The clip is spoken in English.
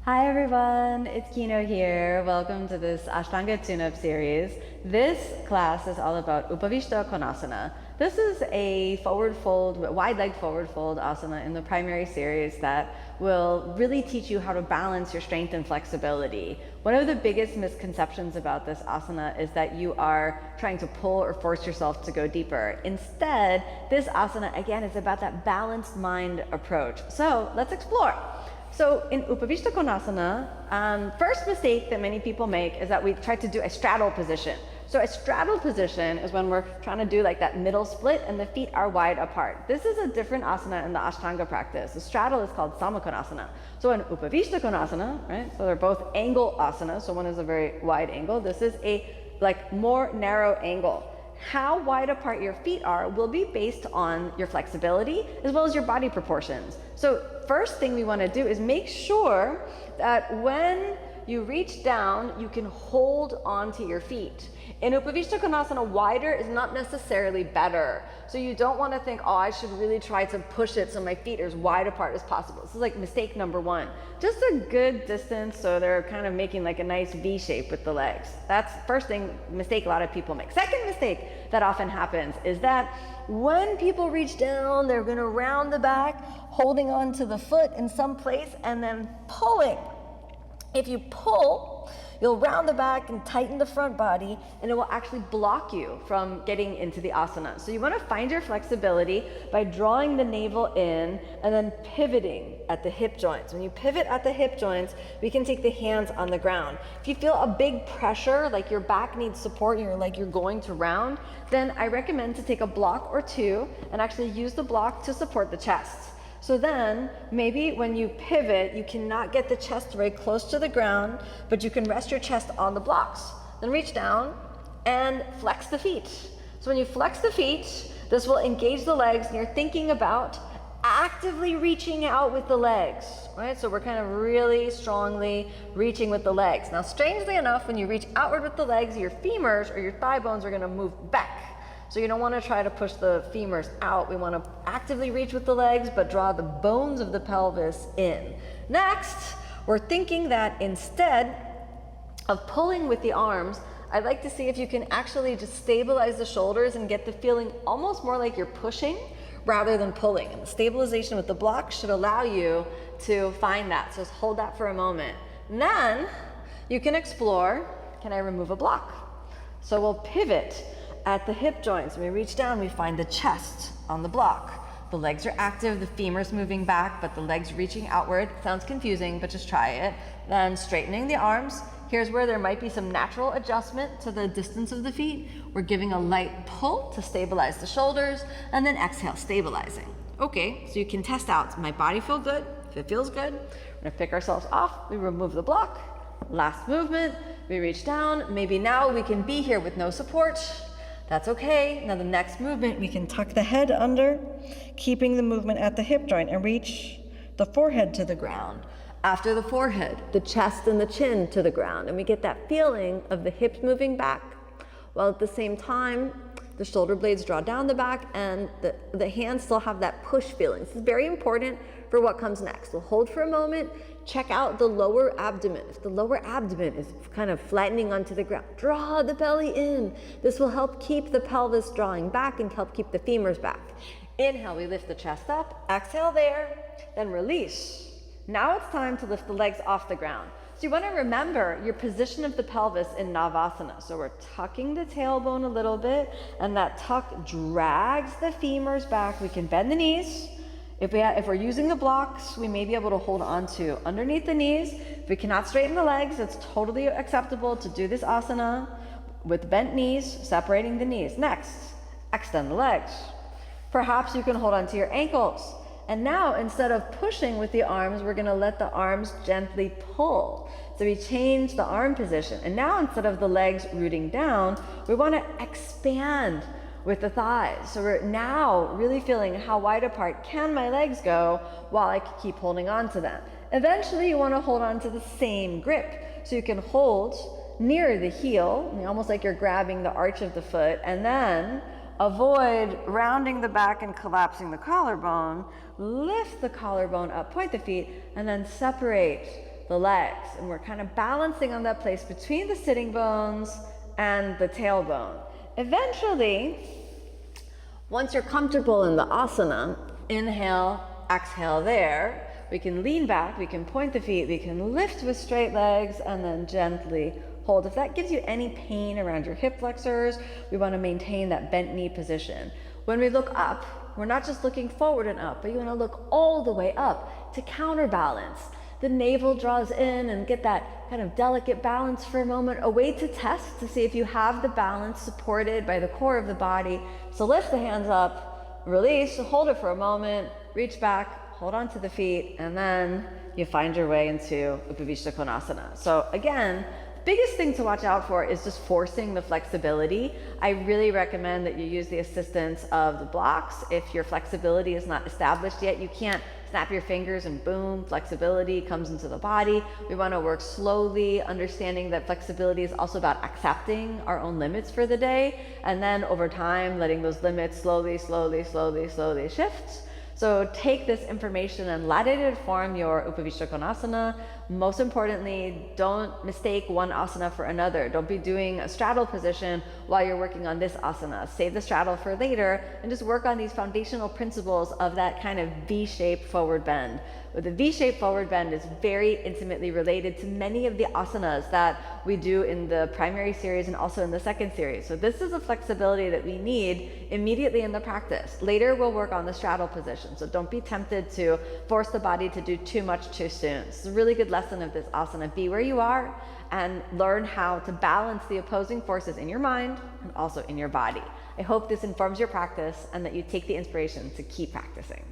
Hi everyone, it's Kino here. Welcome to this Ashtanga tune-up series. This class is all about Upavista Konasana. This is a forward fold, wide-legged forward fold asana in the primary series that will really teach you how to balance your strength and flexibility. One of the biggest misconceptions about this asana is that you are trying to pull or force yourself to go deeper. Instead, this asana, again, is about that balanced mind approach. So let's explore. So in Upavista Konasana, first mistake that many people make is that we try to do a straddle position. So a straddle position is when we're trying to do like that middle split and the feet are wide apart. This is a different asana in the Ashtanga practice. The straddle is called Samakonasana. So in Upavista Konasana, right, so they're both angle asanas. So one is a very wide angle. This is a like more narrow angle. How wide apart your feet are will be based on your flexibility as well as your body proportions. So first thing we want to do is make sure that when you reach down, you can hold onto your feet. In Upavista Konasana, wider is not necessarily better. So you don't want to think, oh, I should really try to push it so my feet are as wide apart as possible. This is like mistake number one. Just a good distance so they're kind of making like a nice V shape with the legs. That's first thing, mistake a lot of people make. Second mistake that often happens is that when people reach down, they're going to round the back, holding on to the foot in some place and then pulling. If you pull, you'll round the back and tighten the front body, and it will actually block you from getting into the asana. So you want to find your flexibility by drawing the navel in and then pivoting at the hip joints. When you pivot at the hip joints, we can take the hands on the ground. If you feel a big pressure, like your back needs support, you're going to round, then I recommend to take a block or two and actually use the block to support the chest. So then, maybe when you pivot, you cannot get the chest very close to the ground, but you can rest your chest on the blocks. Then reach down and flex the feet. So when you flex the feet, this will engage the legs, and you're thinking about actively reaching out with the legs, right? So we're kind of really strongly reaching with the legs. Now, strangely enough, when you reach outward with the legs, your femurs or your thigh bones are going to move back. So you don't want to try to push the femurs out. We want to actively reach with the legs, but draw the bones of the pelvis in. Next, we're thinking that instead of pulling with the arms, I'd like to see if you can actually just stabilize the shoulders and get the feeling almost more like you're pushing rather than pulling. And the stabilization with the block should allow you to find that. So just hold that for a moment. And then you can explore, can I remove a block? So we'll pivot at the hip joints. When we reach down, we find the chest on the block. The legs are active, the femurs moving back, but the legs reaching outward. Sounds confusing, but just try it. Then straightening the arms. Here's where there might be some natural adjustment to the distance of the feet. We're giving a light pull to stabilize the shoulders, and then exhale, stabilizing. Okay, so you can test out, does my body feel good? If it feels good, we're gonna pick ourselves off. We remove the block. Last movement, we reach down. Maybe now we can be here with no support. That's okay. Now the next movement, we can tuck the head under, keeping the movement at the hip joint, and reach the forehead to the ground. After the forehead, the chest and the chin to the ground. And we get that feeling of the hips moving back, while at the same time, the shoulder blades draw down the back and the hands still have that push feeling. This is very important for what comes next. We'll hold for a moment, check out the lower abdomen. If the lower abdomen is kind of flattening onto the ground, draw the belly in. This will help keep the pelvis drawing back and help keep the femurs back. Inhale, we lift the chest up. Exhale there, then release. Now it's time to lift the legs off the ground. So you want to remember your position of the pelvis in Navasana. So we're tucking the tailbone a little bit, and that tuck drags the femurs back. We can bend the knees. If we're using the blocks, we may be able to hold on to underneath the knees. If we cannot straighten the legs, it's totally acceptable to do this asana with bent knees, separating the knees. Next, extend the legs. Perhaps you can hold on to your ankles. And now, instead of pushing with the arms, we're gonna let the arms gently pull. So we change the arm position. And now, instead of the legs rooting down, we wanna expand with the thighs. So we're now really feeling how wide apart can my legs go while I keep holding on to them. Eventually, you wanna hold on to the same grip. So you can hold near the heel, almost like you're grabbing the arch of the foot, and then avoid rounding the back and collapsing the collarbone. Lift the collarbone up, point the feet, and then separate the legs, and we're kind of balancing on that place between the sitting bones and the tailbone. Eventually, once you're comfortable in the asana, inhale, exhale there. We can lean back, we can point the feet, we can lift with straight legs, and then gently hold. If that gives you any pain around your hip flexors, we want to maintain that bent knee position. When we look up, we're not just looking forward and up, but you want to look all the way up to counterbalance. The navel draws in and get that kind of delicate balance for a moment, a way to test to see if you have the balance supported by the core of the body. So lift the hands up, release, hold it for a moment, reach back, hold on to the feet, and then you find your way into Upavista Konasana. So again, biggest thing to watch out for is just forcing the flexibility. I really recommend that you use the assistance of the blocks. If your flexibility is not established yet, you can't snap your fingers and boom, flexibility comes into the body. We want to work slowly, understanding that flexibility is also about accepting our own limits for the day, and then over time, letting those limits slowly shift. So take this information and let it inform your Upavista Konasana. Most importantly, don't mistake one asana for another. Don't be doing a straddle position while you're working on this asana. Save the straddle for later and just work on these foundational principles of that kind of V-shaped forward bend. But the V-shaped forward bend is very intimately related to many of the asanas that we do in the primary series and also in the second series. So this is a flexibility that we need immediately in the practice. Later, we'll work on the straddle position. So don't be tempted to force the body to do too much too soon. It's a really good lesson of this asana. Be where you are and learn how to balance the opposing forces in your mind and also in your body. I hope this informs your practice and that you take the inspiration to keep practicing.